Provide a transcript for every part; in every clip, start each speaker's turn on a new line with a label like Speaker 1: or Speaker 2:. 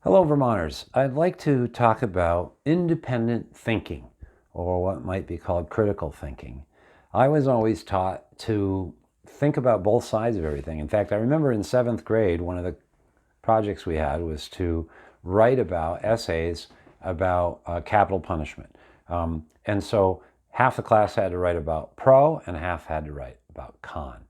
Speaker 1: Hello, Vermonters. I'd like to talk about independent thinking, or what might be called critical thinking. I was always taught to think about both sides of everything. In fact, I remember in 7th grade, one of the projects we had was to write about essays about capital punishment. And so half the class had to write about pro and half had to write about con.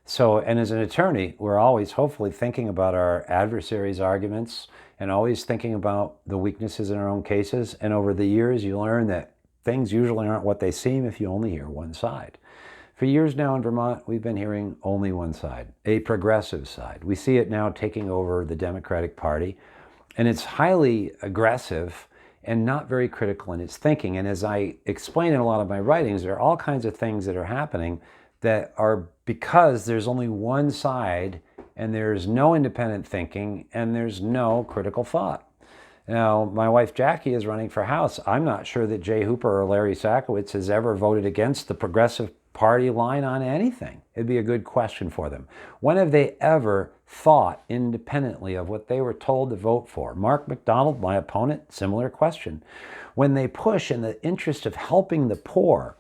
Speaker 1: So, and as an attorney, we're always hopefully thinking about our adversaries' arguments and always thinking about the weaknesses in our own cases. And over the years, you learn that things usually aren't what they seem if you only hear one side. For years now in Vermont, we've been hearing only one side, a progressive side. We see it now taking over the Democratic Party, and it's highly aggressive and not very critical in its thinking. And as I explain in a lot of my writings, there are all kinds of things that are happening that are because there's only one side and there's no independent thinking and there's no critical thought. Now, my wife Jackie is running for House. I'm not sure that Jay Hooper or Larry Sakowicz has ever voted against the Progressive Party line on anything. It'd be a good question for them. When have they ever thought independently of what they were told to vote for? Mark McDonald, my opponent, similar question. When they push in the interest of helping the poor,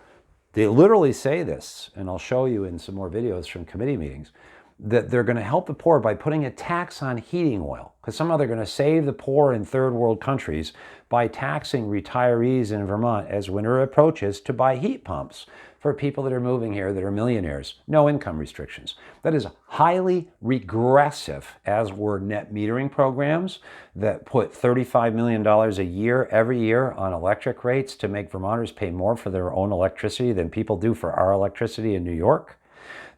Speaker 1: they literally say this, and I'll show you in some more videos from committee meetings, that they're going to help the poor by putting a tax on heating oil, because somehow they're going to save the poor in third world countries by taxing retirees in Vermont as winter approaches to buy heat pumps for people that are moving here that are millionaires. No income restrictions. That is highly regressive, as were net metering programs that put $35 million a year, every year, on electric rates to make Vermonters pay more for their own electricity than people do for our electricity in New York.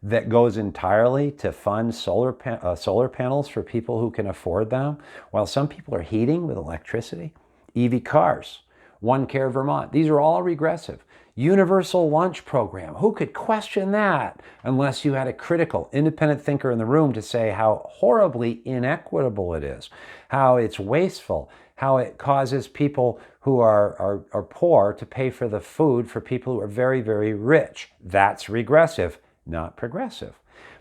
Speaker 1: That goes entirely to fund solar panels for people who can afford them, while some people are heating with electricity. EV cars, One Care Vermont, these are all regressive. Universal lunch program, who could question that unless you had a critical, independent thinker in the room to say how horribly inequitable it is, how it's wasteful, how it causes people who are poor to pay for the food for people who are very, very rich. That's regressive, not progressive.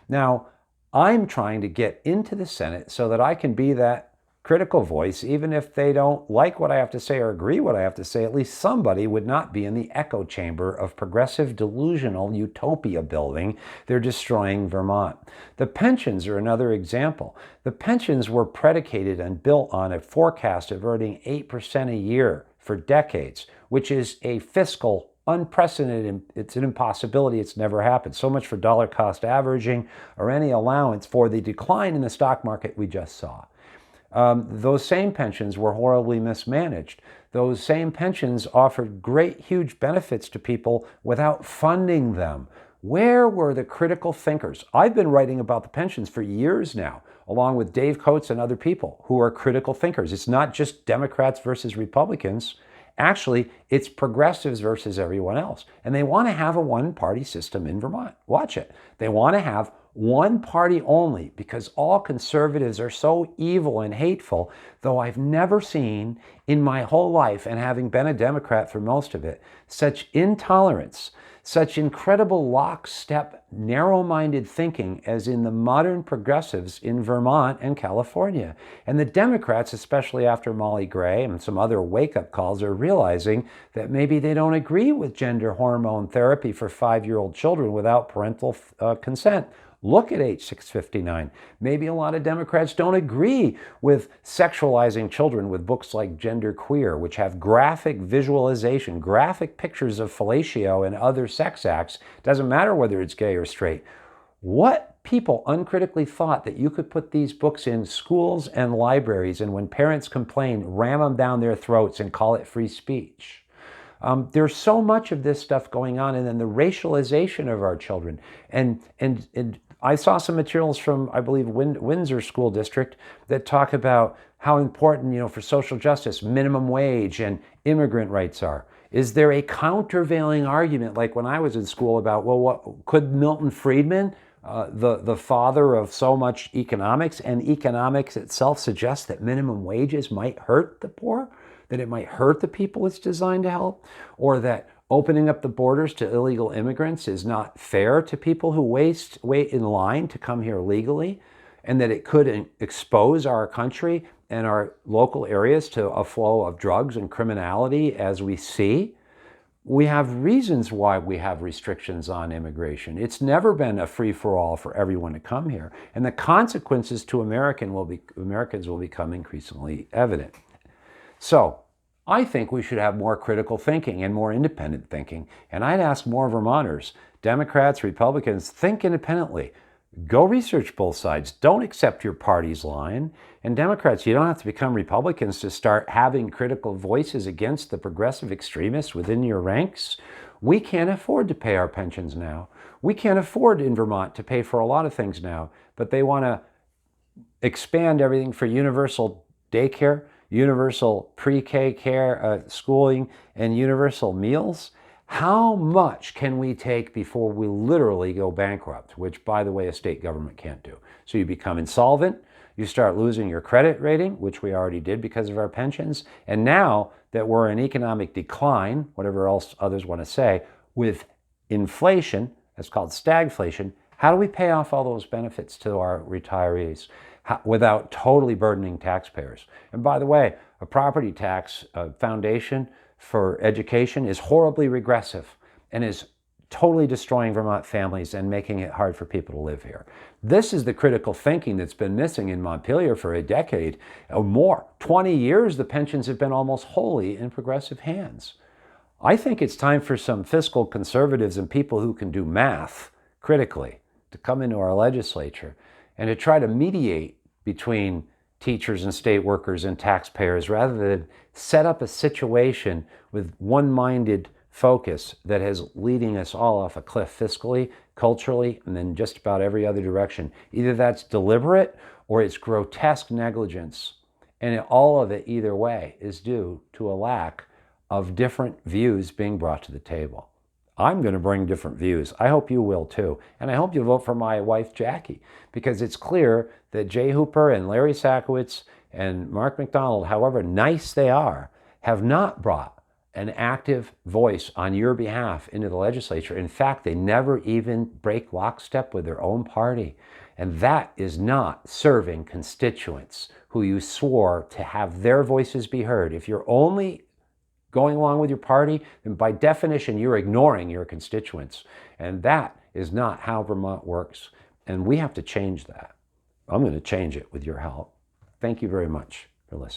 Speaker 1: Now, I'm trying to get into the Senate so that I can be that critical voice, even if they don't like what I have to say or agree what I have to say. At least somebody would not be in the echo chamber of progressive, delusional utopia building. They're destroying Vermont. The pensions are another example. The pensions were predicated and built on a forecast of earning 8% a year for decades, which is a fiscal unprecedented. It's an impossibility. It's never happened. So much for dollar cost averaging or any allowance for the decline in the stock market we just saw. Those same pensions were horribly mismanaged. Those same pensions offered great, huge benefits to people without funding them. Where were the critical thinkers? I've been writing about the pensions for years now, along with Dave Coates and other people who are critical thinkers. It's not just Democrats versus Republicans. Actually, it's progressives versus everyone else. And they want to have a one-party system in Vermont. Watch it. They want to have one party only because all conservatives are so evil and hateful, though I've never seen in my whole life, and having been a Democrat for most of it, such intolerance, such incredible lockstep, narrow-minded thinking as in the modern progressives in Vermont and California. And the Democrats, especially after Molly Gray and some other wake-up calls, are realizing that maybe they don't agree with gender hormone therapy for 5-year-old children without parental consent. Look at H659. Maybe a lot of Democrats don't agree with sexualizing children with books like Gender Queer, which have graphic visualization, graphic pictures of fellatio and other sex acts. Doesn't matter whether it's gay or straight. What people uncritically thought that you could put these books in schools and libraries, and when parents complain, ram them down their throats and call it free speech? There's so much of this stuff going on, and then the racialization of our children. And I saw some materials from, I believe, Windsor School District that talk about how important, for social justice, minimum wage and immigrant rights are. Is there a countervailing argument, like when I was in school, about, well, what could Milton Friedman, the father of so much economics, and economics itself suggest that minimum wages might hurt the poor? That it might hurt the people it's designed to help, or that opening up the borders to illegal immigrants is not fair to people who wait in line to come here legally. and that it could expose our country and our local areas to a flow of drugs and criminality as we see. We have reasons why we have restrictions on immigration. It's never been a free-for-all for everyone to come here. And the consequences to Americans will become increasingly evident. So I think we should have more critical thinking and more independent thinking. And I'd ask more Vermonters, Democrats, Republicans, think independently. Go research both sides. Don't accept your party's line. And Democrats, you don't have to become Republicans to start having critical voices against the progressive extremists within your ranks. We can't afford to pay our pensions now. We can't afford in Vermont to pay for a lot of things now, but they want to expand everything for universal daycare, universal pre-K care, schooling, and universal meals. How much can we take before we literally go bankrupt, which, by the way, a state government can't do? So you become insolvent, you start losing your credit rating, which we already did because of our pensions, and now that we're in economic decline, whatever else others want to say, with inflation, that's called stagflation, how do we pay off all those benefits to our retirees without totally burdening taxpayers? And by the way, a property tax foundation for education is horribly regressive and is totally destroying Vermont families and making it hard for people to live here. This is the critical thinking that's been missing in Montpelier for a decade or more. 20 years, the pensions have been almost wholly in progressive hands. I think it's time for some fiscal conservatives and people who can do math critically to come into our legislature and to try to mediate between teachers and state workers and taxpayers rather than set up a situation with one-minded focus that is leading us all off a cliff fiscally, culturally, and then just about every other direction. Either that's deliberate or it's grotesque negligence. And all of it, either way, is due to a lack of different views being brought to the table. I'm going to bring different views. I hope you will too. And I hope you vote for my wife, Jackie, because it's clear that Jay Hooper and Larry Sakowicz and Mark McDonald, however nice they are, have not brought an active voice on your behalf into the legislature. In fact, they never even break lockstep with their own party. And that is not serving constituents who you swore to have their voices be heard. If you're only going along with your party, then by definition, you're ignoring your constituents. And that is not how Vermont works. And we have to change that. I'm going to change it with your help. Thank you very much.